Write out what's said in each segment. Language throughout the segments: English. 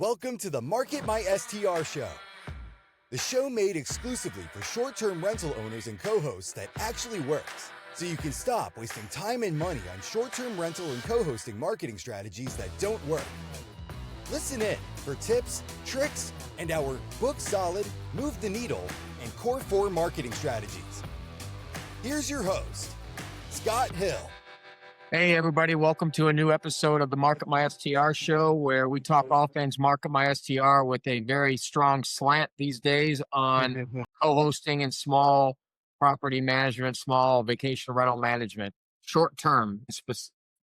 Welcome to the MarketMYSTR show, the show made exclusively for short-term rental owners and co-hosts that actually works, so you can stop wasting time and money on short-term rental and co-hosting marketing strategies that don't work. Listen in for tips, tricks, and our book solid, move the needle, and core 4 marketing strategies. Here's your host, Scott Hill. Hey, everybody. Welcome to a new episode of the MarketMYSTR show, where we talk all things MarketMYSTR with a very strong slant these days on co-hosting and small property management, small vacation rental management, short-term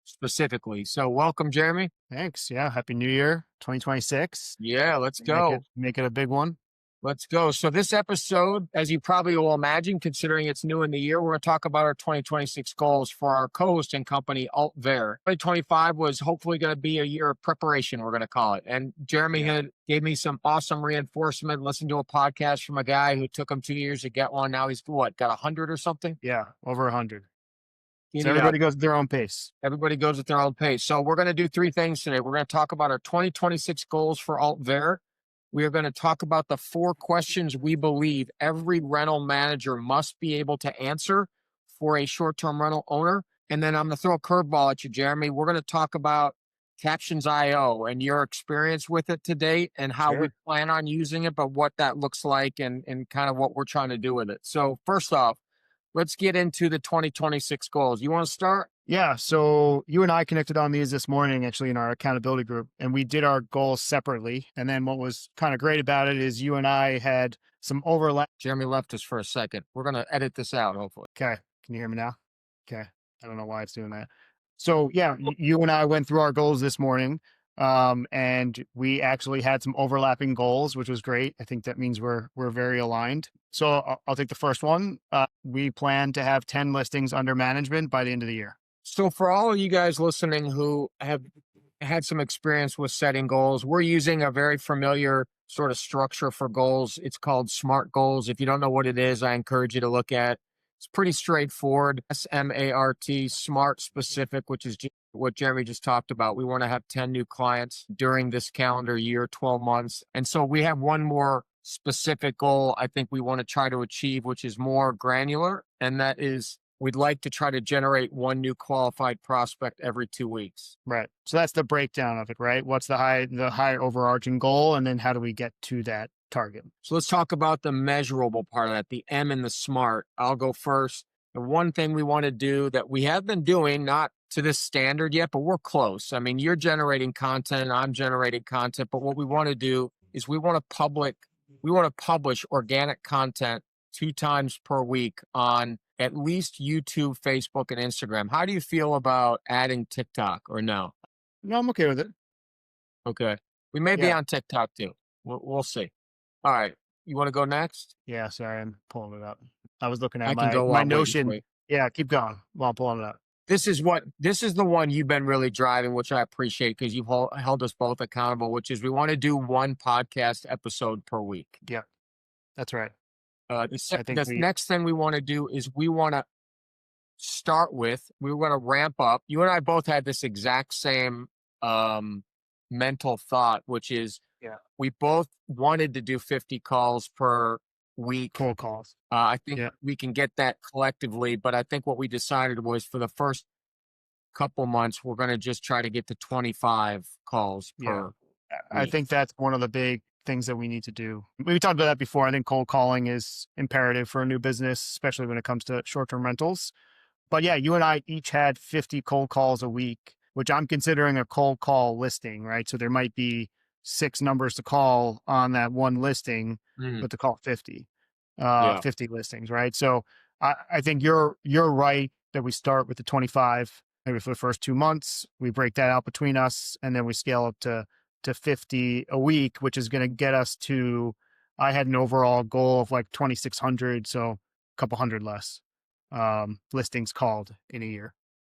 specifically. So welcome, Jeremy. Thanks. Yeah. Happy New Year, 2026. Yeah, let's go. Make it a big one. Let's go. So this episode, as you probably will imagine, considering it's new in the year, we're going to talk about our 2026 goals for our co-hosting company, Ultvare. 2025 was hopefully going to be a year of preparation, we're going to call it. And Jeremy gave me some awesome reinforcement. Listened to a podcast from a guy who took him 2 years to get one. Now he's got 100 or something? Yeah, over 100. So everybody goes at their own pace. Everybody goes at their own pace. So we're going to do 3 things today. We're going to talk about our 2026 goals for Ultvare. We are going to talk about the 4 questions we believe every rental manager must be able to answer for a short-term rental owner. And then I'm going to throw a curveball at you, Jeremy. We're going to talk about Captions I.O and your experience with it to date and how we plan on using it, but what that looks like and kind of what we're trying to do with it. So first off, let's get into the 2026 goals. You want to start? Yeah. So you and I connected on these this morning, actually, in our accountability group, and we did our goals separately. And then what was kind of great about it is you and I had some overlap. Jeremy left us for a second. We're going to edit this out, hopefully. Okay. Can you hear me now? Okay. I don't know why it's doing that. So yeah, you and I went through our goals this morning. And we actually had some overlapping goals, which was great. I think that means we're very aligned. So I'll take the first one. We plan to have 10 listings under management by the end of the year. So for all of you guys listening who have had some experience with setting goals, we're using a very familiar sort of structure for goals. It's called SMART goals. If you don't know what it is, I encourage you to look at it. It's pretty straightforward. SMART, SMART specific, which is what Jeremy just talked about. We want to have 10 new clients during this calendar year, 12 months. And so we have one more specific goal I think we want to try to achieve, which is more granular. And that is we'd like to try to generate 1 new qualified prospect every 2 weeks. Right. So that's the breakdown of it, right? What's the high overarching goal? And then how do we get to that target? So let's talk about the measurable part of that, the M and the SMART. I'll go first. The one thing we want to do that we have been doing, not to this standard yet, but we're close. I mean, you're generating content, I'm generating content, but what we want to do is we want to publish organic content 2 times per week on at least YouTube, Facebook, and Instagram. How do you feel about adding TikTok or no? No, I'm okay with it. Okay. We may be on TikTok too. We'll see. All right. You want to go next? Yeah, sorry. I'm pulling it up. I was looking at my Notion. Yeah, keep going while I'm pulling it up. This is the one you've been really driving, which I appreciate because you've held us both accountable, which is we want to do 1 podcast episode per week. Yeah, that's right. The next thing we want to do is we want to ramp up. You and I both had this exact same mental thought, which is we both wanted to do 50 calls per week. Cold calls. I think we can get that collectively, but I think what we decided was for the first couple months, we're going to just try to get to 25 calls per week. I think that's one of the big things that we need to do. We talked about that before. I think cold calling is imperative for a new business, especially when it comes to short-term rentals. But yeah, you and I each had 50 cold calls a week, which I'm considering a cold call listing, right? So there might be 6 numbers to call on that one listing, but to call 50 listings, right? So I think you're right that we start with the 25, maybe for the first 2 months, we break that out between us, and then we scale up to 50 a week, which is going to get us to, I had an overall goal of like 2,600. So a couple hundred less listings called in a year.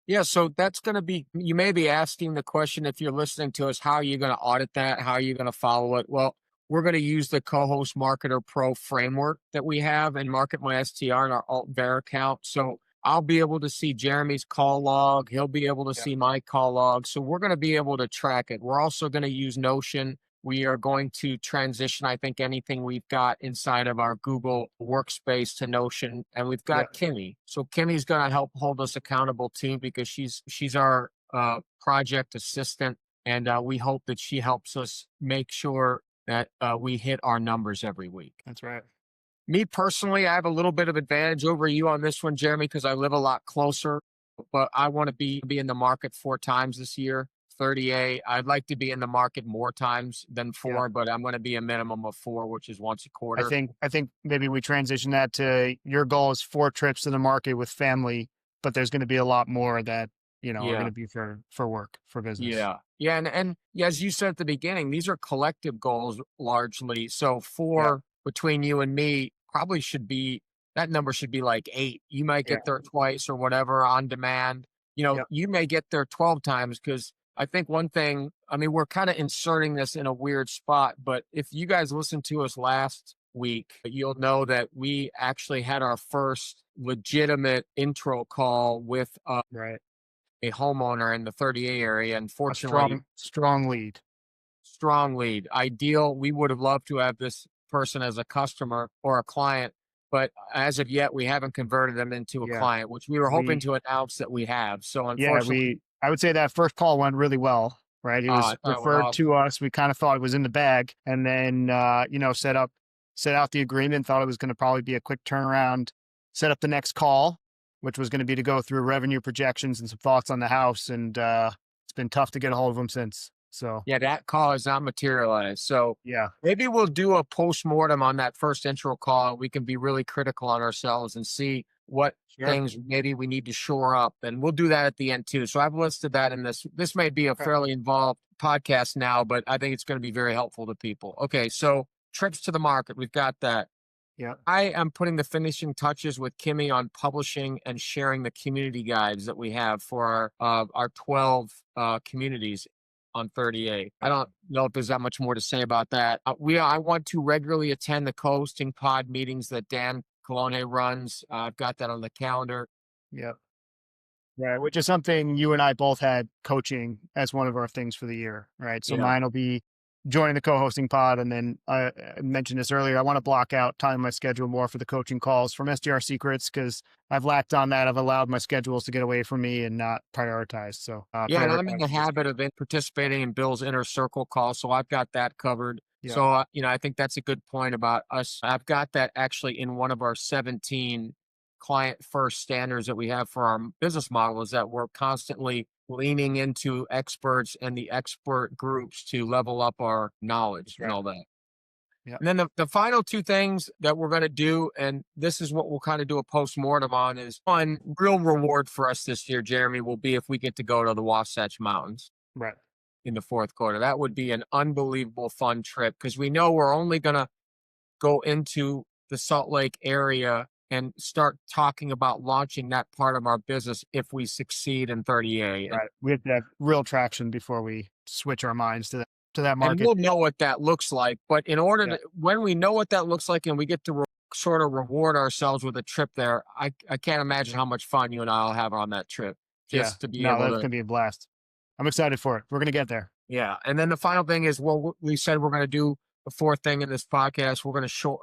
Yeah. So that's going to be, you may be asking the question, if you're listening to us, how are you going to audit that? How are you going to follow it? Well, we're going to use the Co-Host Marketer Pro framework that we have in MarketMYSTR in our Ultvare account. So I'll be able to see Jeremy's call log. He'll be able to see my call log. So we're going to be able to track it. We're also going to use Notion we are going to transition, I think, anything we've got inside of our Google workspace to Notion. And we've got Kimmy. So Kimmy's going to help hold us accountable too, because she's our project assistant. And we hope that she helps us make sure that we hit our numbers every week. That's right. Me personally, I have a little bit of advantage over you on this one, Jeremy, because I live a lot closer, but I want to be in the market 4 times this year. 30A. I'd like to be in the market more times than 4, but I'm going to be a minimum of 4, which is once a quarter. I think maybe we transition that to your goal is 4 trips to the market with family, but there's going to be a lot more that, are going to be for work, for business. Yeah. And as you said at the beginning, these are collective goals largely. So 4 between you and me probably that number should be like 8. You might get there twice or whatever on demand. You may get there 12 times, because I think one thing, we're kind of inserting this in a weird spot, but if you guys listened to us last week, you'll know that we actually had our first legitimate intro call with a homeowner in the 30A area. Unfortunately, strong lead. Ideal. We would have loved to have this person as a customer or a client, but as of yet, we haven't converted them into a client, which we were hoping to announce that we have. So unfortunately, I would say that first call went really well, right? He was referred to us. We kind of thought it was in the bag, and then, set out the agreement, thought it was going to probably be a quick turnaround, set up the next call, which was going to be to go through revenue projections and some thoughts on the house. And it's been tough to get a hold of him since. So that call has not materialized. So maybe we'll do a postmortem on that first intro call. We can be really critical on ourselves and see what things maybe we need to shore up, and we'll do that at the end too. So I've listed that in this. This may be a fairly involved podcast now, but I think it's going to be very helpful to people. Okay, so trips to the market, we've got that. Yeah, I am putting the finishing touches with Kimmy on publishing and sharing the community guides that we have for our 12 communities on 30A. I don't know if there's that much more to say about that. I want to regularly attend the co-hosting pod meetings that Dan Colone runs. I've got that on the calendar. Yep. Right. Which is something you and I both had coaching as one of our things for the year. Right. So mine will be joining the co-hosting pod. And then I mentioned this earlier. I want to block out time in my schedule more for the coaching calls from SDR Secrets, because I've lacked on that. I've allowed my schedules to get away from me and not prioritize. So and I'm in the habit of participating in Bill's inner circle call. So I've got that covered. Yeah. So, I think that's a good point about us. I've got that actually in one of our 17 client first standards that we have for our business model, is that we're constantly leaning into experts and the expert groups to level up our knowledge and all that. Yeah. And then the final 2 things that we're going to do, and this is what we'll kind of do a postmortem on, is one real reward for us this year, Jeremy, will be if we get to go to the Wasatch Mountains. Right. In the 4th quarter. That would be an unbelievable fun trip, because we know we're only going to go into the Salt Lake area and start talking about launching that part of our business if we succeed in 30A. Right. We have to have real traction before we switch our minds to that market. And we'll know what that looks like. But in order to, when we know what that looks like and we get to sort of reward ourselves with a trip there, I can't imagine how much fun you and I will have on that trip. Just to be able that's going to be a blast. I'm excited for it. We're going to get there. Yeah. And then the final thing is, we said we're going to do the 4th thing in this podcast. We're going to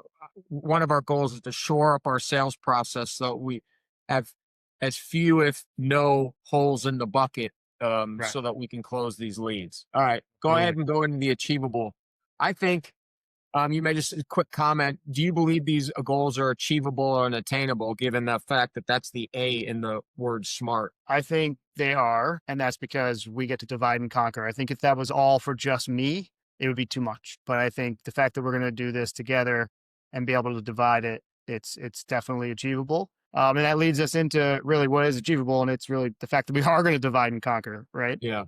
one of our goals is to shore up our sales process so we have as few, if no, holes in the bucket, so that we can close these leads. All right. Go ahead and go into the achievable. I think you made just a quick comment. Do you believe these goals are achievable and attainable, given the fact that that's the A in the word SMART? I think they are, and that's because we get to divide and conquer. I think if that was all for just me, it would be too much. But I think the fact that we're going to do this together and be able to divide it, it's definitely achievable. And that leads us into really what is achievable, and it's really the fact that we are going to divide and conquer, right? Yeah.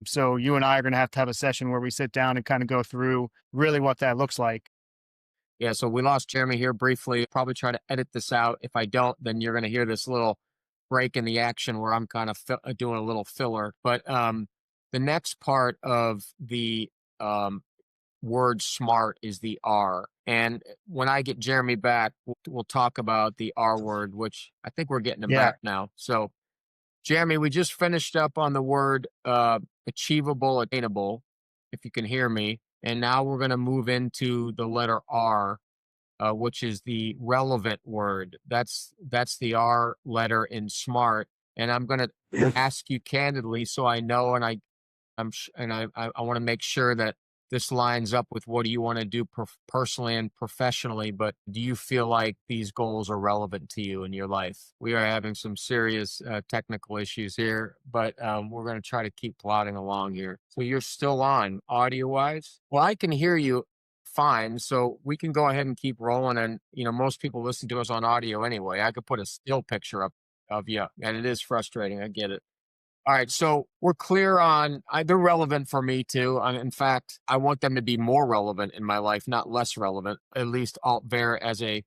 So you and I are going to have a session where we sit down and kind of go through really what that looks like. Yeah, so we lost Jeremy here briefly. Probably try to edit this out. If I don't, then you're going to hear this little break in the action where I'm kind of doing a little filler. But the next part of the word SMART is the R. And when I get Jeremy back, we'll talk about the R word, which I think we're getting him back now. So, Jeremy, we just finished up on the word achievable, attainable, if you can hear me. And now we're going to move into the letter R, which is the relevant word. That's the R letter in SMART. And I'm going to ask you candidly, so I know, and I want to make sure that this lines up with what do you want to do personally and professionally. But do you feel like these goals are relevant to you in your life? We are having some serious technical issues here, but we're going to try to keep plodding along here. So you're still on audio wise? Well, I can hear you fine. So we can go ahead and keep rolling. And, most people listen to us on audio anyway. I could put a still picture up of you, and it is frustrating. I get it. All right, so we're clear on they're relevant for me too. In fact, I want them to be more relevant in my life, not less relevant. At least Ultvare as a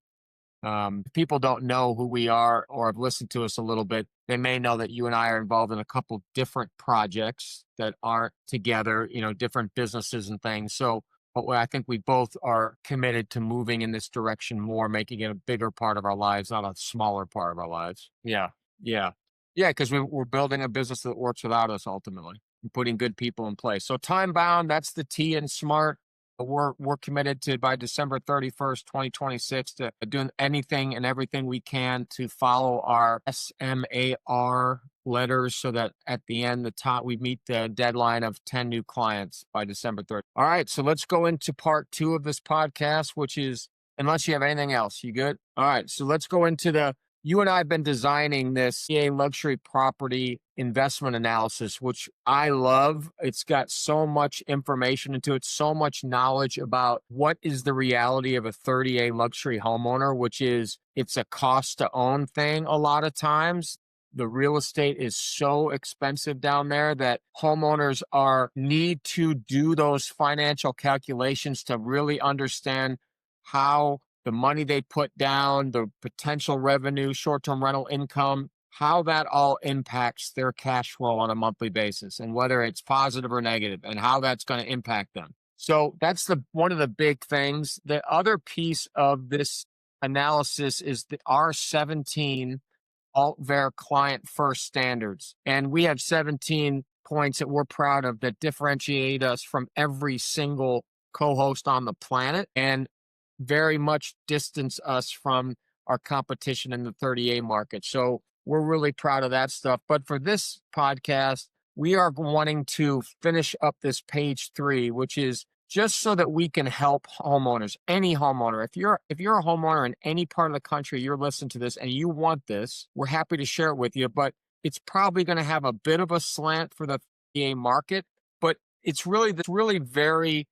people don't know who we are or have listened to us a little bit. They may know that you and I are involved in a couple different projects that aren't together, different businesses and things. So, but I think we both are committed to moving in this direction more, making it a bigger part of our lives, not a smaller part of our lives. Yeah, yeah. Yeah, because we're building a business that works without us ultimately, and putting good people in place. So time bound, that's the T in SMART. We're committed to by December 31st, 2026 to doing anything and everything we can to follow our SMAR letters so that at the end, we meet the deadline of 10 new clients by December 3rd. All right, so let's go into part 2 of this podcast, which is, unless you have anything else, you good? All right, so let's go into you and I have been designing this luxury property investment analysis, which I love. It's got so much information into it, so much knowledge about what is the reality of a 30A luxury homeowner, which is it's a cost to own thing a lot of times. The real estate is so expensive down there that homeowners need to do those financial calculations to really understand how the money they put down, the potential revenue, short-term rental income, how that all impacts their cash flow on a monthly basis, and whether it's positive or negative, and how that's going to impact them. So that's one of the big things. The other piece of this analysis is the R17 Ultvare Client First Standards. And we have 17 points that we're proud of that differentiate us from every single co-host on the planet, and very much distance us from our competition in the 30A market. So we're really proud of that stuff. But for this podcast, we are wanting to finish up this page 3, which is just so that we can help homeowners, any homeowner. If you're a homeowner in any part of the country, you're listening to this and you want this, we're happy to share it with you. But it's probably going to have a bit of a slant for the 30A market, but it's really very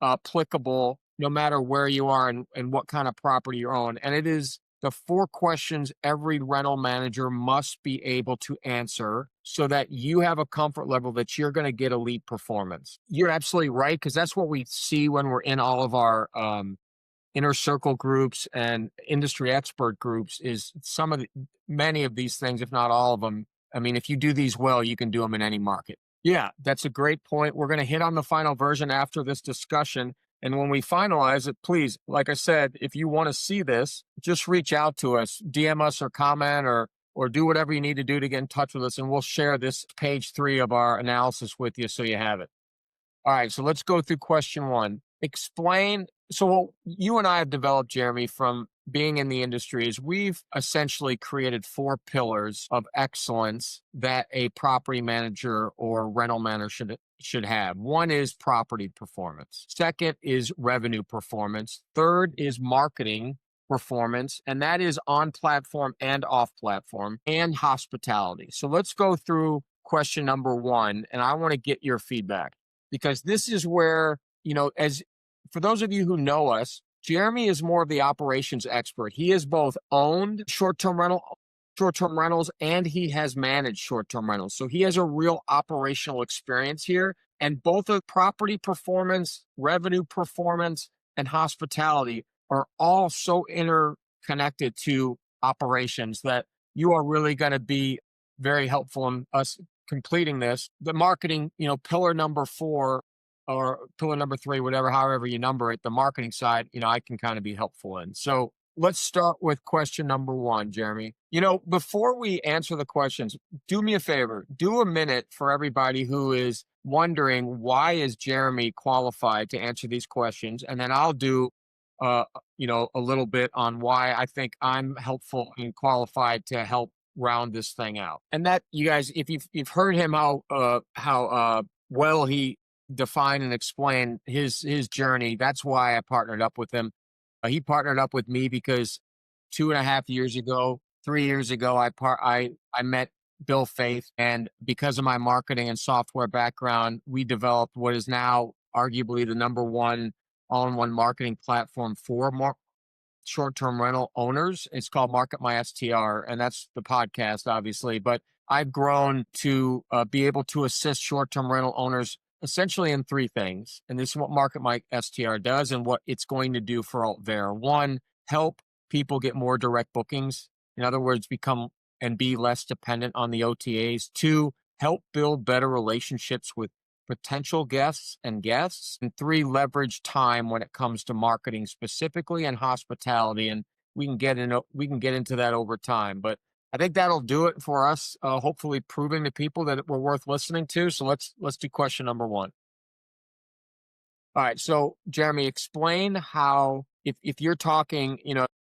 applicable no matter where you are and what kind of property you own. And it is the 4 questions every rental manager must be able to answer so that you have a comfort level that you're going to get elite performance. You're absolutely right, because that's what we see when we're in all of our inner circle groups and industry expert groups, is many of these things, if not all of them. I mean, if you do these well, you can do them in any market. Yeah, that's a great point. We're going to hit on the final version after this discussion. And when we finalize it, please, like I said, if you want to see this, just reach out to us, DM us or comment or do whatever you need to do to get in touch with us. And we'll share this page 3 of our analysis with you so you have it. All right, so let's go through question 1. Explain. So what you and I have developed, Jeremy, from being in the industry is we've essentially created 4 pillars of excellence that a property manager or rental manager should have. 1 is property performance. 2nd is revenue performance. 3rd is marketing performance, and that is on platform and off platform, and hospitality. So let's go through question number 1, and I want to get your feedback, because this is where, as for those of you who know us, Jeremy is more of the operations expert. He has both owned short-term rentals, and he has managed short-term rentals. So he has a real operational experience here. And both of property performance, revenue performance, and hospitality are all so interconnected to operations that you are really going to be very helpful in us completing this. The marketing, pillar number 4 or pillar number 3, however you number it, the marketing side, I can kind of be helpful in. So let's start with question number 1, Jeremy. Before we answer the questions, do me a favor, do a minute for everybody who is wondering, why is Jeremy qualified to answer these questions? And then I'll do, a little bit on why I think I'm helpful and qualified to help round this thing out. And that, you guys, if you've heard him how well he defined and explained his journey, that's why I partnered up with him. He partnered up with me because 2.5 years ago, 3 years ago, I met Bill Faith, and because of my marketing and software background, we developed what is now arguably the number one all-in-one marketing platform for short-term rental owners. It's called MarketMYSTR, and that's the podcast, obviously. But I've grown to be able to assist short-term rental owners essentially in three things. And this is what MarketMySTR does and what it's going to do for Ultvare. One, help people get more direct bookings. In other words, become and be less dependent on the OTAs. Two, help build better relationships with potential guests. And three, leverage time when it comes to marketing specifically and hospitality. And we can get into that over time. But I think that'll do it for us. Hopefully, proving to people that we're worth listening to. So let's do question number one. All right. So Jeremy, explain how, if you're talking,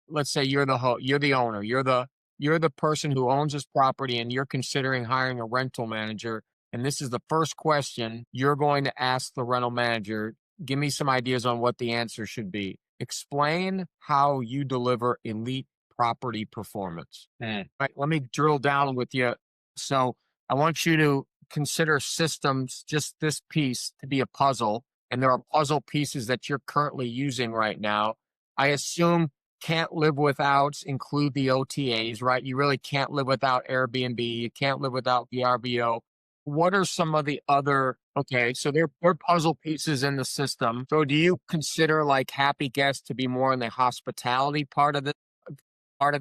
let's say you're the owner, you're the person who owns this property, and you're considering hiring a rental manager. And this is the first question you're going to ask the rental manager. Give me some ideas on what the answer should be. Explain how you deliver elite property performance. All right, let me drill down with you. So I want you to consider systems, just this piece, to be a puzzle. And there are puzzle pieces that you're currently using right now. I assume can't live without include the OTAs, right? You really can't live without Airbnb. You can't live without VRBO. What are some of the other, okay, so they're puzzle pieces in the system. So do you consider like happy guests to be more in the hospitality part of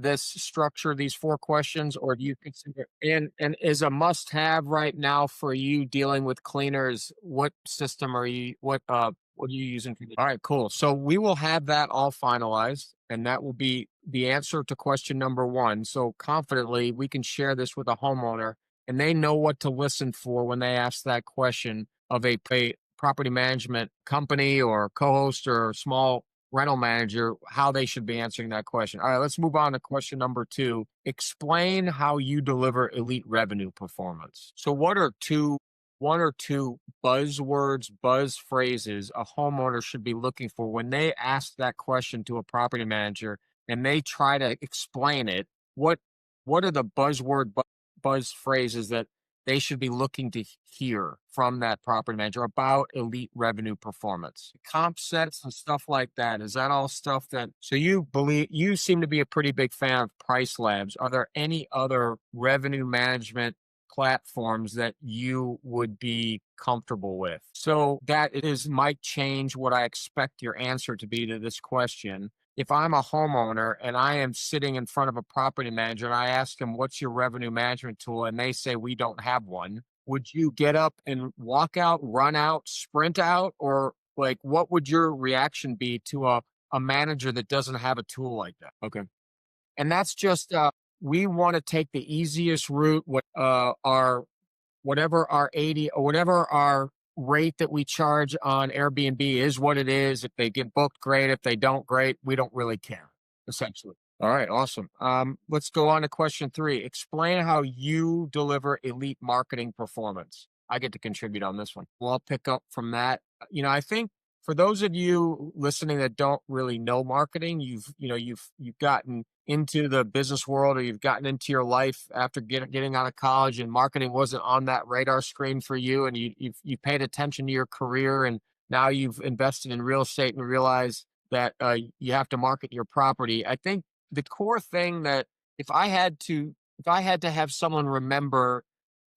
this structure, these four questions, or do you consider, and is a must have right now for you dealing with cleaners? What system are you, what are you using for this? All right, cool. So we will have that all finalized, and that will be the answer to question number one. So confidently, we can share this with a homeowner, and they know what to listen for when they ask that question of a property management company or co-host or small rental manager, how they should be answering that question. All right, let's move on to question number two. Explain how you deliver elite revenue performance. So one or two buzzwords, buzz phrases a homeowner should be looking for when they ask that question to a property manager and they try to explain it? What are the buzz phrases that they should be looking to hear from that property manager about elite revenue performance? Comp sets and stuff like that. Is that all stuff that, so you seem to be a pretty big fan of Price Labs. Are there any other revenue management platforms that you would be comfortable with? So that might change what I expect your answer to be to this question. If I'm a homeowner and I am sitting in front of a property manager and I ask them, what's your revenue management tool? And they say, we don't have one. Would you get up and walk out, run out, sprint out? Or like, what would your reaction be to a manager that doesn't have a tool like that? Okay. And that's just, we want to take the easiest route, whatever our 80 or whatever our rate that we charge on Airbnb is what it is. If they get booked, great. If they don't, great. We don't really care, essentially. All right, awesome. Let's go on to question three. Explain how you deliver elite marketing performance. I get to contribute on this one. Well, I'll pick up from that. I think for those of you listening that don't really know marketing, you've gotten into the business world, or you've gotten into your life after getting out of college, and marketing wasn't on that radar screen for you, and you paid attention to your career, and now you've invested in real estate and realize that you have to market your property. I think the core thing that if I had to have someone remember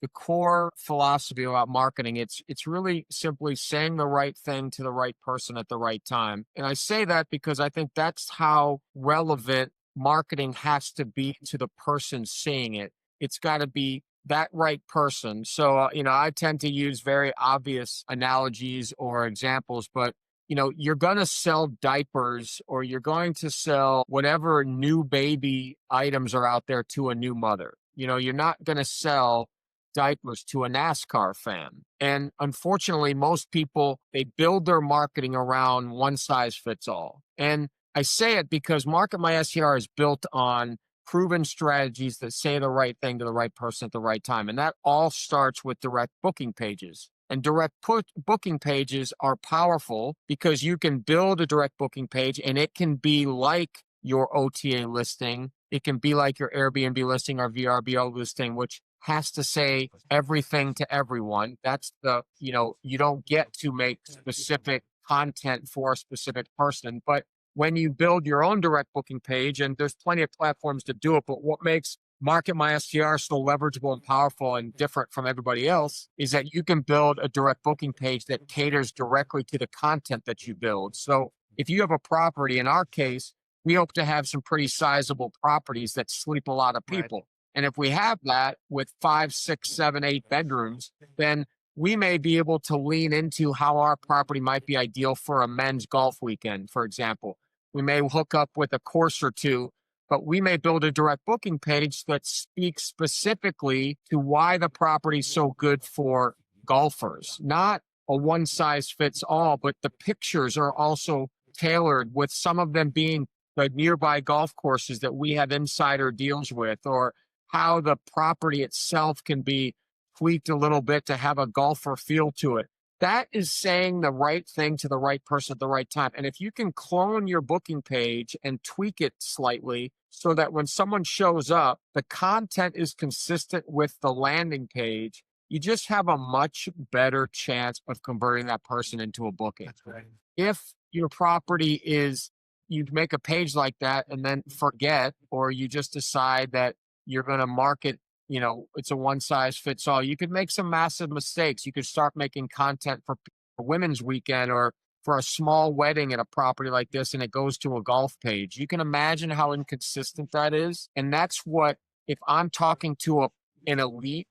the core philosophy about marketing, it's really simply saying the right thing to the right person at the right time. And I say that because I think that's how relevant marketing has to be to the person seeing it. It's got to be that right person. So, I tend to use very obvious analogies or examples, but you're going to sell diapers, or you're going to sell whatever new baby items are out there to a new mother. You're not going to sell diapers to a NASCAR fan. And unfortunately, most people, they build their marketing around one size fits all. And I say it because MarketMYSTR is built on proven strategies that say the right thing to the right person at the right time. And that all starts with direct booking pages. And direct booking pages are powerful because you can build a direct booking page and it can be like your OTA listing. It can be like your Airbnb listing or VRBO listing, which has to say everything to everyone. That's you don't get to make specific content for a specific person. But when you build your own direct booking page, and there's plenty of platforms to do it, but what makes MarketMYSTR so leverageable and powerful and different from everybody else is that you can build a direct booking page that caters directly to the content that you build. So if you have a property, in our case, we hope to have some pretty sizable properties that sleep a lot of people. Right. And if we have that with 5, 6, 7, 8 bedrooms, then we may be able to lean into how our property might be ideal for a men's golf weekend, for example. We may hook up with a course or two, but we may build a direct booking page that speaks specifically to why the property is so good for golfers. Not a one size fits all, but the pictures are also tailored, with some of them being the nearby golf courses that we have insider deals with, or how the property itself can be tweaked a little bit to have a golfer feel to it. That is saying the right thing to the right person at the right time. And if you can clone your booking page and tweak it slightly so that when someone shows up, the content is consistent with the landing page, you just have a much better chance of converting that person into a booking. That's right. If your property is, you make a page like that and then forget, or you just decide that you're going to market, it's a one size fits all, you could make some massive mistakes. You could start making content for a women's weekend or for a small wedding at a property like this, and it goes to a golf page. You can imagine how inconsistent that is. And that's what, if I'm talking to an elite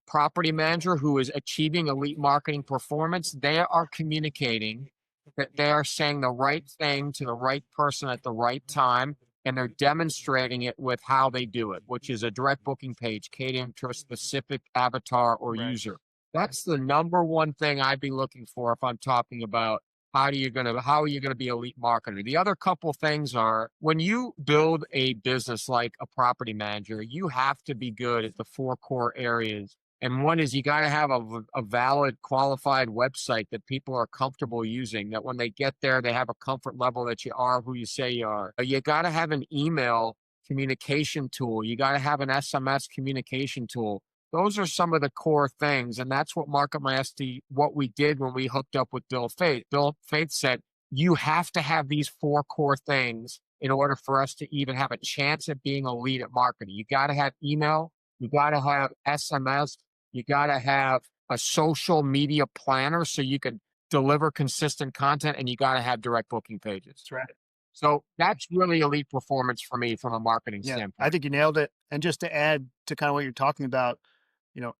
property manager who is achieving elite marketing performance, they are communicating that they are saying the right thing to the right person at the right time. And they're demonstrating it with how they do it, which is a direct booking page catering to a specific avatar or user. That's the number one thing I'd be looking for if I'm talking about how are you going to be elite marketer. The other couple things are, when you build a business like a property manager, you have to be good at the 4 core areas. And one is, you got to have a valid, qualified website that people are comfortable using, that when they get there, they have a comfort level that you are who you say you are. You got to have an email communication tool. You got to have an SMS communication tool. Those are some of the core things. And that's what MarketMYSTR, what we did when we hooked up with Bill Faith. Bill Faith said, you have to have these 4 core things in order for us to even have a chance at being a lead at marketing. You got to have email. You got to have SMS. You got to have a social media planner so you can deliver consistent content, and you got to have direct booking pages. That's right. So that's really elite performance for me from a marketing standpoint. I think you nailed it. And just to add to kind of what you're talking about,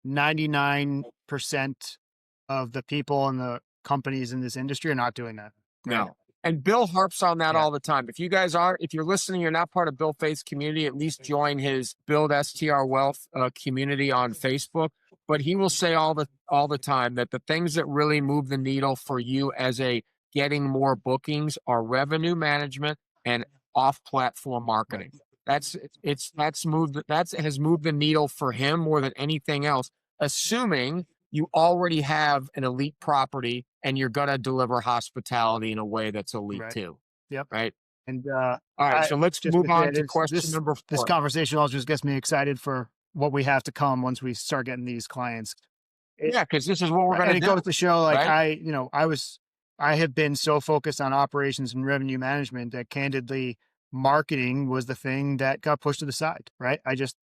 99% of the people and the companies in this industry are not doing that. Right? No. And Bill harps on that all the time. If you're listening, you're not part of Bill Faith's community, at least join his Build STR Wealth community on Facebook. But he will say all the time that the things that really move the needle for you as a getting more bookings are revenue management and off-platform marketing. That has moved the needle for him more than anything else, assuming you already have an elite property and you're going to deliver hospitality in a way that's elite too. Yep. Right. And all right, so let's move on to question number 4. This conversation also just gets me excited for what we have to come once we start getting these clients. Because this is what we're going to do. And it goes to show, like, I have been so focused on operations and revenue management that candidly marketing was the thing that got pushed to the side. Right. I just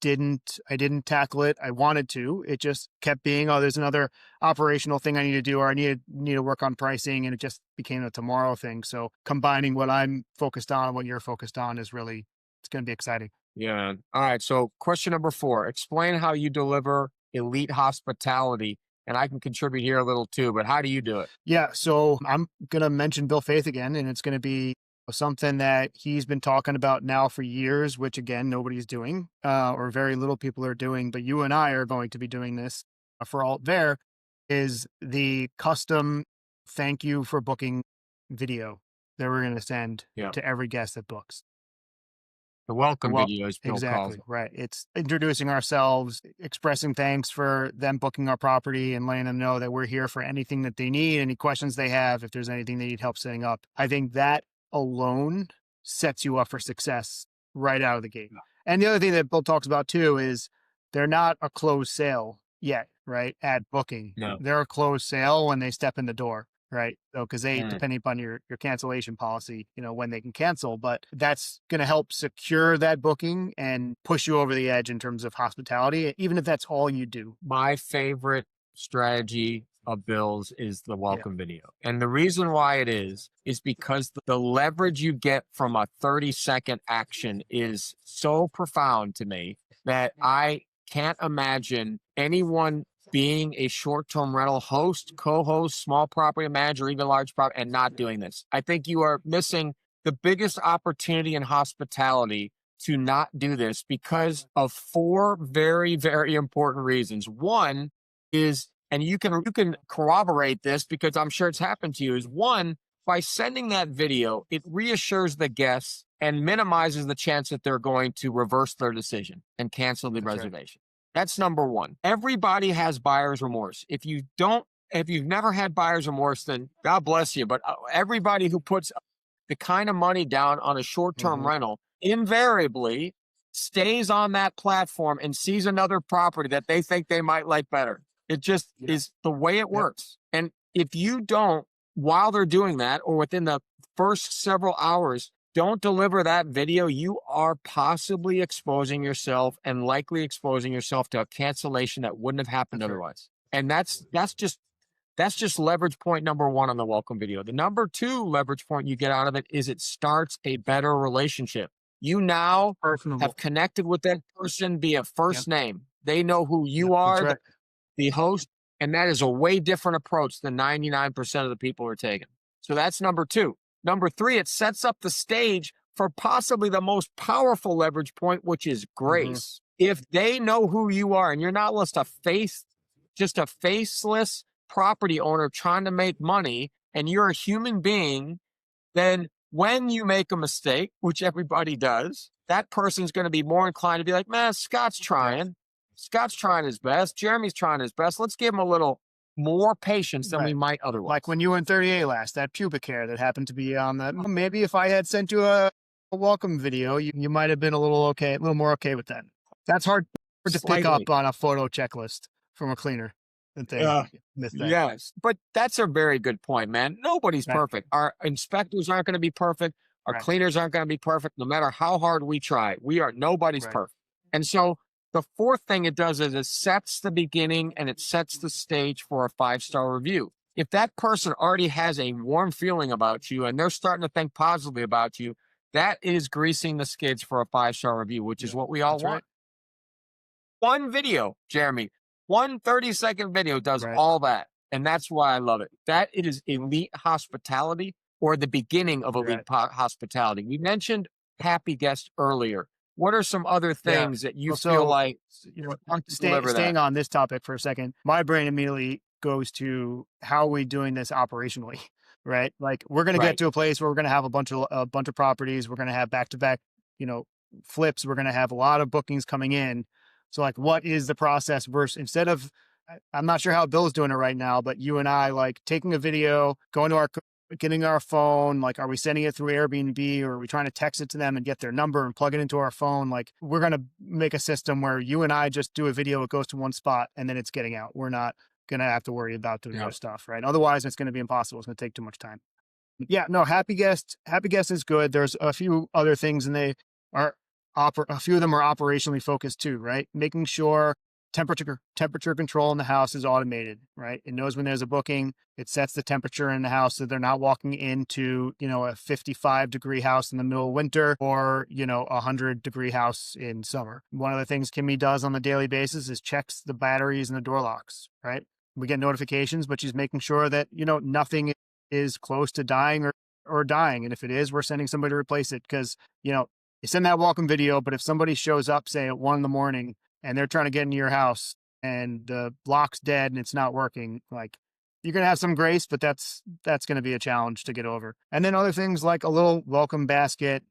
didn't tackle it. I wanted to. It just kept being, there's another operational thing I need to do, or I need to work on pricing, and it just became a tomorrow thing. So combining what I'm focused on and what you're focused on is really, it's going to be exciting. Yeah. All right. So question number 4, explain how you deliver elite hospitality. And I can contribute here a little too, but how do you do it? Yeah. So I'm going to mention Bill Faith again, and it's going to be something that he's been talking about now for years, which again, nobody's doing, or very little people are doing, but you and I are going to be doing this for Ultvare, is the custom thank you for booking video that we're going to send to every guest that books. The welcome video, as Bill calls Exactly, it. right. It's introducing ourselves, expressing thanks for them booking our property and letting them know that we're here for anything that they need, any questions they have, if there's anything they need help setting up. I think that alone sets you up for success right out of the gate. And the other thing that Bill talks about too is they're not a closed sale yet, right? At booking. No. They're a closed sale when they step in the door. Right. So, because they, depending upon your cancellation policy, when they can cancel, but that's going to help secure that booking and push you over the edge in terms of hospitality, even if that's all you do. My favorite strategy of Bill's is the welcome video. And the reason why it is because the leverage you get from a 30-second action is so profound to me that I can't imagine anyone being a short-term rental host, co-host, small property manager, even large property, and not doing this. I think you are missing the biggest opportunity in hospitality to not do this because of 4 very, very important reasons. One is, and you can corroborate this because I'm sure it's happened to you, is one, by sending that video, it reassures the guests and minimizes the chance that they're going to reverse their decision and cancel the reservation. That's number one. Everybody has buyer's remorse. If you've never had buyer's remorse, then God bless you. But everybody who puts the kind of money down on a short-term rental invariably stays on that platform and sees another property that they think they might like better. It just is the way it works. And if you don't, while they're doing that, or within the first several hours, don't deliver that video, you are possibly exposing yourself and likely exposing yourself to a cancellation that wouldn't have happened otherwise. And that's just leverage point number 1 on the welcome video. The number 2 leverage point you get out of it is it starts a better relationship. You now have connected with that person via first name. They know who you are, the host, and that is a way different approach than 99% of the people are taking. So that's number 2. Number 3, it sets up the stage for possibly the most powerful leverage point, which is grace. If they know who you are and you're not just a faceless property owner trying to make money, and you're a human being, then when you make a mistake, which everybody does, that person's going to be more inclined to be like, man, Scott's trying his best. Jeremy's trying his best. Let's give him a little more patience than we might otherwise. Like when you were in 38 last, that pubic hair that happened to be on that. Maybe if I had sent you a welcome video, you might have been a little more okay with that. That's hard to pick up on a photo checklist from a cleaner. Yes, but that's a very good point, man. Nobody's perfect. Our inspectors aren't going to be perfect. Our cleaners aren't going to be perfect. No matter how hard we try, nobody's perfect. And so the 4th thing it does is it sets the beginning and it sets the stage for a 5-star review. If that person already has a warm feeling about you and they're starting to think positively about you, that is greasing the skids for a 5-star review, which is what we all want. One video, Jeremy, one 30-second video does all that. And that's why I love it. That it is elite hospitality, or the beginning of elite hospitality. We mentioned happy guest earlier. What are some other things that you feel like staying on this topic for a second? My brain immediately goes to how are we doing this operationally, right? Like we're going to get to a place where we're going to have a bunch of properties. We're going to have back-to-back, flips. We're going to have a lot of bookings coming in. So like, what is the process versus instead of, I'm not sure how Bill's doing it right now, but you and I like taking a video, getting our phone, like, are we sending it through Airbnb or are we trying to text it to them and get their number and plug it into our phone? Like we're going to make a system where you and I just do a video, it goes to one spot and then it's getting out. We're not going to have to worry about doing other stuff, right? Otherwise it's going to be impossible. It's going to take too much time. Happy guest is good. There's a few other things and a few of them are operationally focused too, right? Making sure temperature control in the house is automated, right? It knows when there's a booking. It sets the temperature in the house so they're not walking into, a 55-degree house in the middle of winter or, a 100-degree house in summer. One of the things Kimmy does on a daily basis is checks the batteries and the door locks, right? We get notifications, but she's making sure that, nothing is close to dying or or dying. And if it is, we're sending somebody to replace it. Because, you send that welcome video, but if somebody shows up, say at 1 a.m. and they're trying to get into your house and the lock's dead and it's not working, like, you're going to have some grace, but that's going to be a challenge to get over. And then other things like a little welcome basket,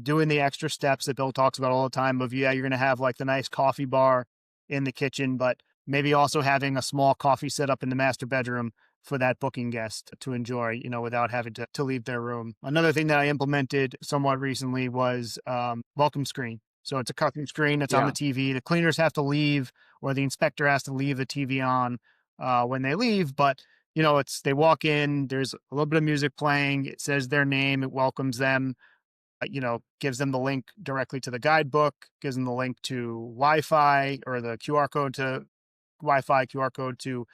doing the extra steps that Bill talks about all the time of, you're going to have like the nice coffee bar in the kitchen, but maybe also having a small coffee set up in the master bedroom for that booking guest to enjoy, without having to leave their room. Another thing that I implemented somewhat recently was welcome screen. So it's a custom screen that's on the TV. The cleaners have to leave, or the inspector has to leave the TV on when they leave. But, they walk in, there's a little bit of music playing. It says their name. It welcomes them, gives them the link directly to the guidebook, gives them the link to Wi-Fi or the QR code to Wi-Fi, QR code to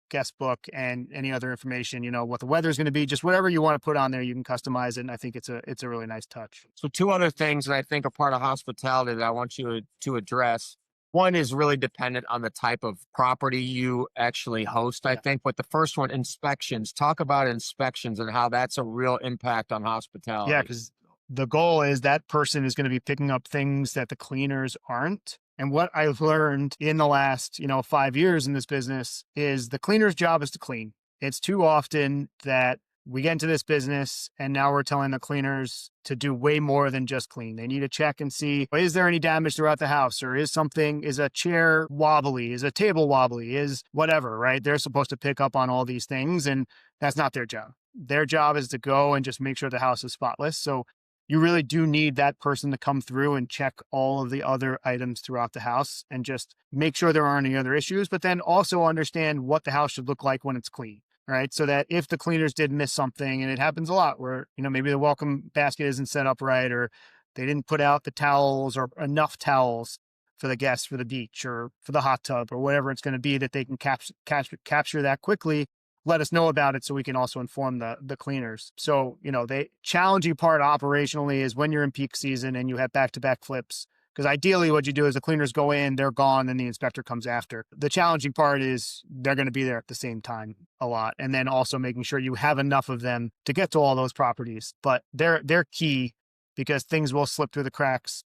guest book, and any other information, what the weather is going to be, just whatever you want to put on there, you can customize it. And I think it's a really nice touch. So two other things that I think are part of hospitality that I want you to address. One is really dependent on the type of property you actually host, I think. But the first one, inspections. Talk about inspections and how that's a real impact on hospitality. Yeah, because the goal is that person is going to be picking up things that the cleaners aren't. And what I've learned in the last, 5 years in this business is the cleaner's job is to clean. It's too often that we get into this business and now we're telling the cleaners to do way more than just clean. They need to check and see, is there any damage throughout the house? Or is a chair wobbly? Is a table wobbly? Is whatever, right? They're supposed to pick up on all these things, and that's not their job. Their job is to go and just make sure the house is spotless. So you really do need that person to come through and check all of the other items throughout the house and just make sure there aren't any other issues, but then also understand what the house should look like when it's clean. Right. So that if the cleaners did miss something, and it happens a lot where, maybe the welcome basket isn't set up right, or they didn't put out the towels or enough towels for the guests for the beach or for the hot tub or whatever it's going to be, that they can capture that quickly, let us know about it so we can also inform the cleaners. So, the challenging part operationally is when you're in peak season and you have back-to-back flips. Because ideally what you do is the cleaners go in, they're gone, and the inspector comes after. The challenging part is they're going to be there at the same time a lot. And then also making sure you have enough of them to get to all those properties. But they're key because things will slip through the cracks.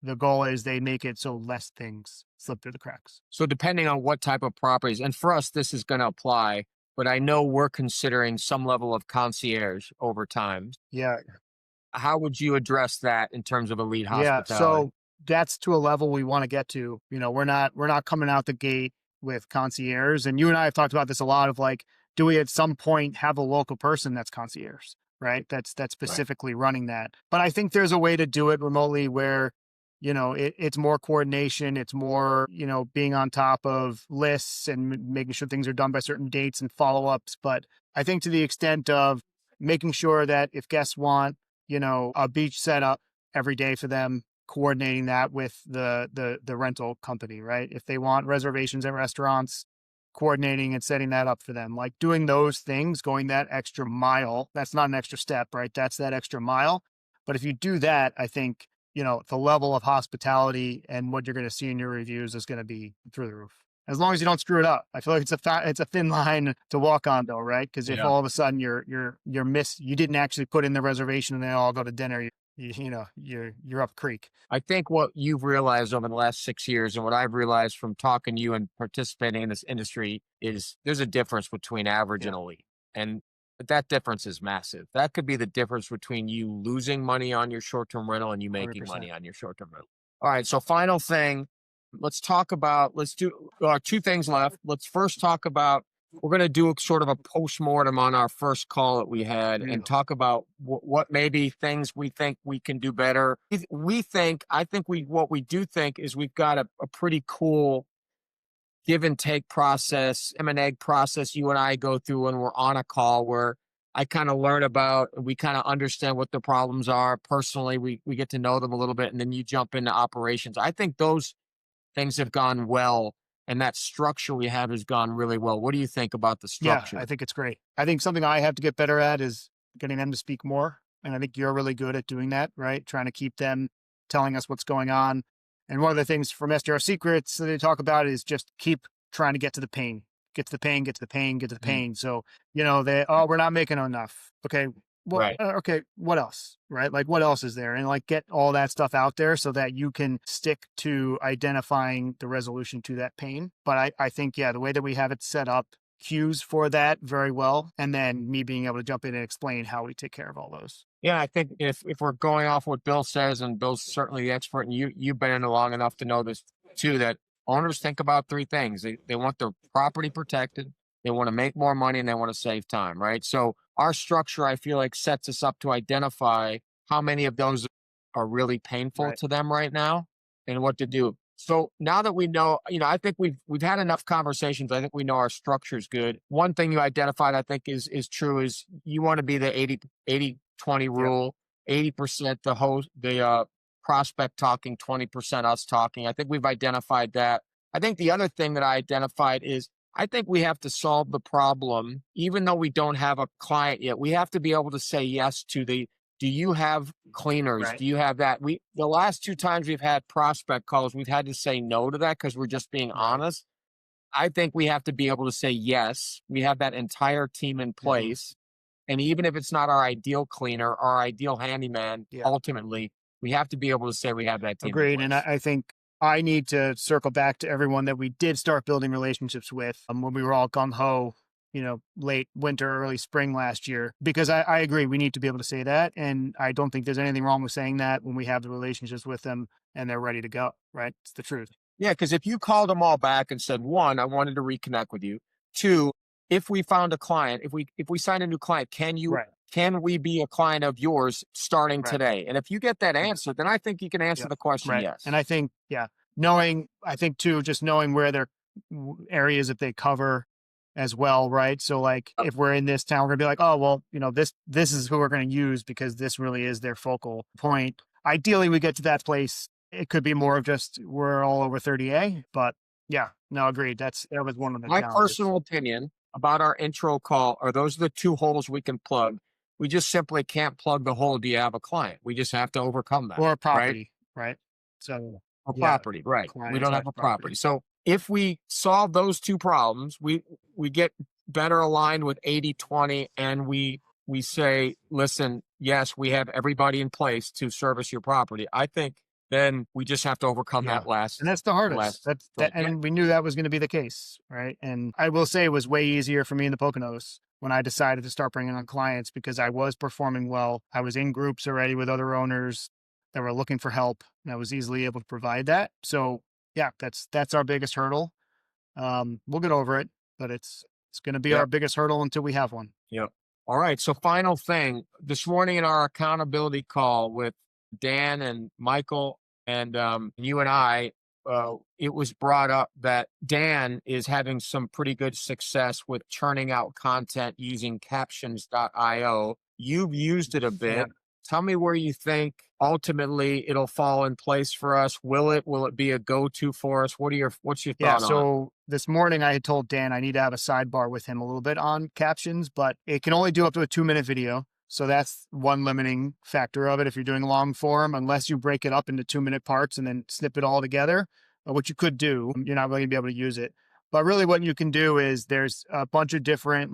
The goal is they make it so less things slip through the cracks. So depending on what type of properties, and for us, this is going to apply, but I know we're considering some level of concierge over time. Yeah. How would you address that in terms of elite hospitality? Yeah. So that's to a level we want to get to. We're not coming out the gate with concierge. And you and I have talked about this a lot of like, do we at some point have a local person that's concierge, right? That's specifically running that. But I think there's a way to do it remotely where, it's more coordination. It's more, being on top of lists and making sure things are done by certain dates and follow-ups. But I think to the extent of making sure that if guests want, a beach setup every day for them, coordinating that with the rental company, right? If they want reservations at restaurants, coordinating and setting that up for them, like doing those things, going that extra mile. That's not an extra step, right? That's that extra mile. But if you do that, I think, the level of hospitality and what you're going to see in your reviews is going to be through the roof. As long as you don't screw it up. I feel like it's a thin line to walk on though, right? Because if all of a sudden you didn't actually put in the reservation and they all go to dinner, you're up creek. I think what you've realized over the last 6 years and what I've realized from talking to you and participating in this industry is there's a difference between average and elite. And that difference is massive. That could be the difference between you losing money on your short-term rental and you making 100%. money on your short-term rental. All right. So final thing, let's do two things left. Let's first talk about, we're going to do sort of a postmortem on our first call that we had and talk about what maybe things we think we can do better. What we do think is we've got a pretty cool give and take process, M&A process you and I go through when we're on a call, where I kind of learn about, we kind of understand what the problems are. Personally, we get to know them a little bit, and then you jump into operations. I think those things have gone well, and that structure we have has gone really well. What do you think about the structure? Yeah, I think it's great. I think something I have to get better at is getting them to speak more. And I think you're really good at doing that, right? Trying to keep them telling us what's going on. And one of the things from SDR Secrets that they talk about is just keep trying to get to the pain. get to the pain, get to the pain, get to the Mm. pain. So, we're not making enough. Okay. Well, Right. okay. What else? Right. Like what else is there? And like get all that stuff out there so that you can stick to identifying the resolution to that pain. But I think, the way that we have it set up, cues for that very well. And then me being able to jump in and explain how we take care of all those. Yeah, I think if we're going off what Bill says, and Bill's certainly the expert, and you've been in it long enough to know this too, that owners think about three things. They want their property protected, they want to make more money, and they want to save time, right? So our structure, I feel like, sets us up to identify how many of those are really painful Right. to them right now and what to do. So now that we know, I think we've had enough conversations. I think we know our structure is good. One thing you identified, I think, is true, is you want to be the 80-20 rule. 80% the prospect talking, 20% us talking. I think we've identified that. I think the other thing that I identified is I think we have to solve the problem, even though we don't have a client yet. We have to be able to say yes to do you have cleaners? Right. Do you have that? The last two times we've had prospect calls, we've had to say no to that because we're just being honest. I think we have to be able to say yes. We have that entire team in place. And even if it's not our ideal cleaner, our ideal handyman, ultimately, we have to be able to say we have that team. Agreed. And I think I need to circle back to everyone that we did start building relationships with when we were all gung ho, late winter, early spring last year, because I agree. We need to be able to say that. And I don't think there's anything wrong with saying that when we have the relationships with them and they're ready to go. Right. It's the truth. Yeah. Because if you called them all back and said, one, I wanted to reconnect with you. Two, if we found a client, if we sign a new client, can we be a client of yours starting today? And if you get that answer, then I think you can answer the question yes. And I think, just knowing where their areas that they cover as well, right? So like if we're in this town, we're gonna be like, oh, well, this is who we're gonna use because this really is their focal point. Ideally, we get to that place. It could be more of just we're all over 30A, but agreed. That was one of the my challenges. personal opinion about our intro call are those are the two holes we can plug. We just simply can't plug the hole. Do you have a client? We just have to overcome that. Or a property, right? So a property, right? We don't have a property. So if we solve those two problems, we get better aligned with 80-20, and we say, listen, yes, we have everybody in place to service your property. I think then we just have to overcome that last. And that's the hardest. And we knew that was going to be the case, right? And I will say it was way easier for me in the Poconos when I decided to start bringing on clients because I was performing well. I was in groups already with other owners that were looking for help, and I was easily able to provide that. So that's our biggest hurdle. We'll get over it, but it's going to be our biggest hurdle until we have one. Yep. All right. So final thing, this morning in our accountability call with Dan and Michael and you and I, it was brought up that Dan is having some pretty good success with churning out content using Captions.io. You've used it a bit. Yeah. Tell me where you think ultimately it'll fall in place for us. Will it be a go-to for us? What's your thought on it? So this morning I had told Dan I need to have a sidebar with him a little bit on Captions, but it can only do up to a 2-minute video. So that's one limiting factor of it. If you're doing long form, unless you break it up into 2-minute parts and then snip it all together, which you could do, you're not really gonna be able to use it. But really what you can do is there's a bunch of different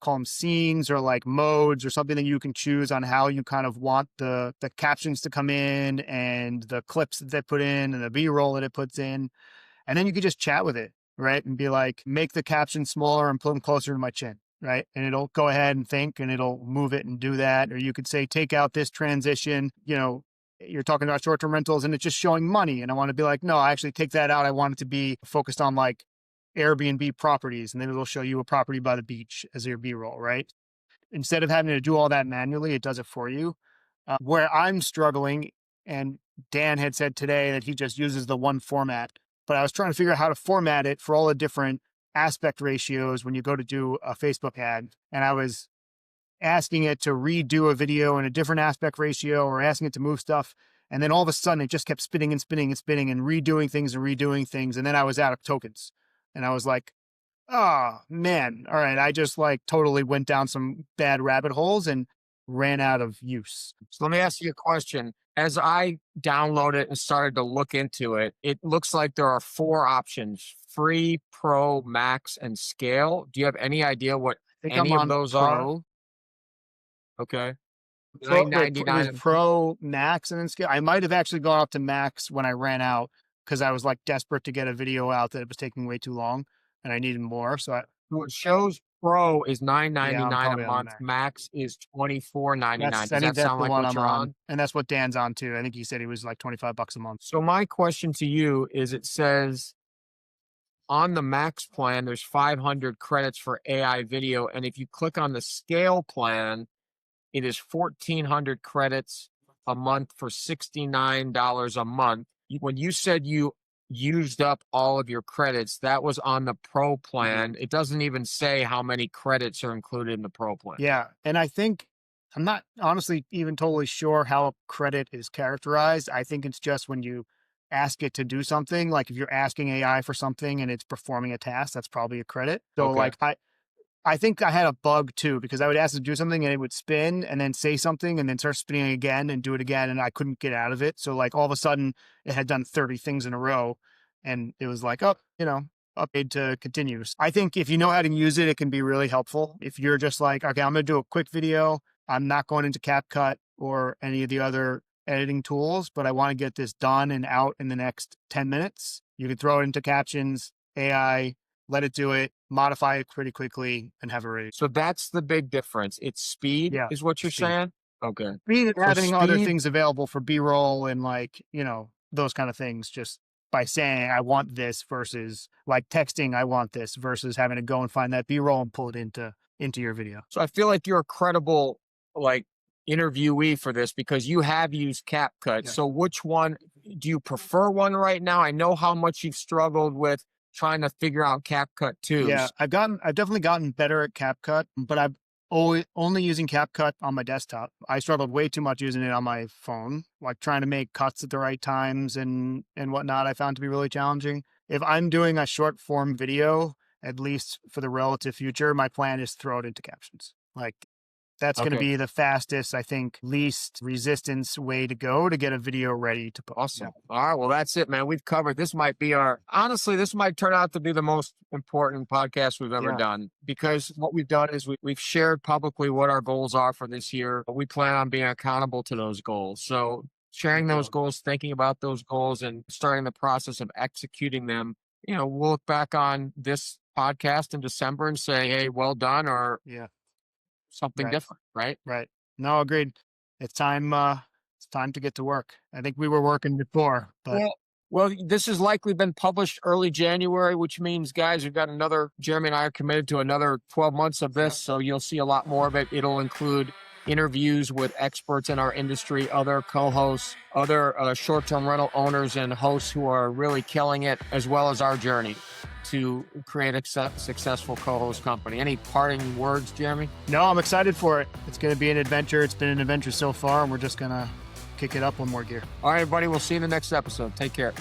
call them scenes or like modes or something that you can choose on how you kind of want the captions to come in and the clips that they put in and the B-roll that it puts in. And then you could just chat with it, right? And be like, make the caption smaller and put them closer to my chin, right? And it'll go ahead and think and it'll move it and do that. Or you could say, take out this transition, you're talking about short-term rentals and it's just showing money. And I want to be like, no, I actually take that out. I want it to be focused on like Airbnb properties, and then it'll show you a property by the beach as your B-roll, right? Instead of having to do all that manually, it does it for you. Where I'm struggling, and Dan had said today that he just uses the one format, but I was trying to figure out how to format it for all the different aspect ratios when you go to do a Facebook ad. And I was asking it to redo a video in a different aspect ratio or asking it to move stuff. And then all of a sudden it just kept spinning and spinning and spinning and redoing things and redoing things. And then I was out of tokens. And I was like, oh man, all right. I just like totally went down some bad rabbit holes. And ran out of use. So let me ask you a question. As I downloaded and started to look into it, it looks like there are 4 options: free, pro, max, and scale. Do you have any idea what I think any I'm of on those are? Pro. Okay. There's $9.99. Pro, Max, and then Scale. I might have actually gone up to Max when I ran out because I was like desperate to get a video out that it was taking way too long and I needed more. So So it shows pro is I'm $9.99 a probably on the month. Max. Max is $24.99. I Does think that that's sound the like one what I'm you're on. on? And that's what Dan's on too. I think he said he was like $25 a month. So my question to you is, it says on the max plan, there's 500 credits for AI video. And if you click on the scale plan, it is 1,400 credits a month for $69 a month. When you said you used up all of your credits, that was on the pro plan. It doesn't even say how many credits are included in the pro plan. Yeah. And I think I'm not honestly even totally sure how a credit is characterized. I think it's just when you ask it to do something, like if you're asking AI for something and it's performing a task, that's probably a credit. So Okay. like I think I had a bug too, because I would ask it to do something and it would spin and then say something and then start spinning again and do it again. And I couldn't get out of it. So like all of a sudden it had done 30 things in a row and it was like, oh, update to continues. I think if you know how to use it, it can be really helpful. If you're just like, okay, I'm going to do a quick video. I'm not going into CapCut or any of the other editing tools, but I want to get this done and out in the next 10 minutes. You can throw it into Captions, AI, let it do it, modify it pretty quickly, and have it ready. So that's the big difference. It's speed, Yeah, is what you're speed. saying? Okay. Speed and So having other speed- things available for B-roll and like, those kind of things, just by saying I want this versus like texting I want this versus having to go and find that B-roll and pull it into your video. So I feel like you're a credible like interviewee for this because you have used CapCut. Yeah. So which one do you prefer one right now? I know how much you've struggled with trying to figure out CapCut too. Yeah, I've definitely gotten better at CapCut, but I've always only using CapCut on my desktop. I struggled way too much using it on my phone, like trying to make cuts at the right times and whatnot. I found to be really challenging. If I'm doing a short form video, at least for the relative future, my plan is to throw it into Captions. Like that's going to Okay. be the fastest, I think, least resistance way to go to get a video ready to post. Awesome. All right. Well, that's it, man. We've covered. This might turn out to be the most important podcast we've ever Yeah. done, because what we've done is we've shared publicly what our goals are for this year. But we plan on being accountable to those goals. So sharing those goals, thinking about those goals, and starting the process of executing them. We'll look back on this podcast in December and say, hey, well done, or Yeah. something Right. different, right? Right. No, agreed. It's time to get to work. I think we were working before, but Well, this has likely been published early January, which means, guys, we've got Jeremy and I are committed to another 12 months of this. So you'll see a lot more of it. It'll include interviews with experts in our industry, other co-hosts, other short-term rental owners and hosts who are really killing it, as well as our journey to create a successful co-host company. Any parting words, Jeremy? no, I'm excited for it. It's going to be an adventure. It's been an adventure so far, and we're just going to kick it up one more gear. All right, everybody. We'll see you in the next episode. Take care.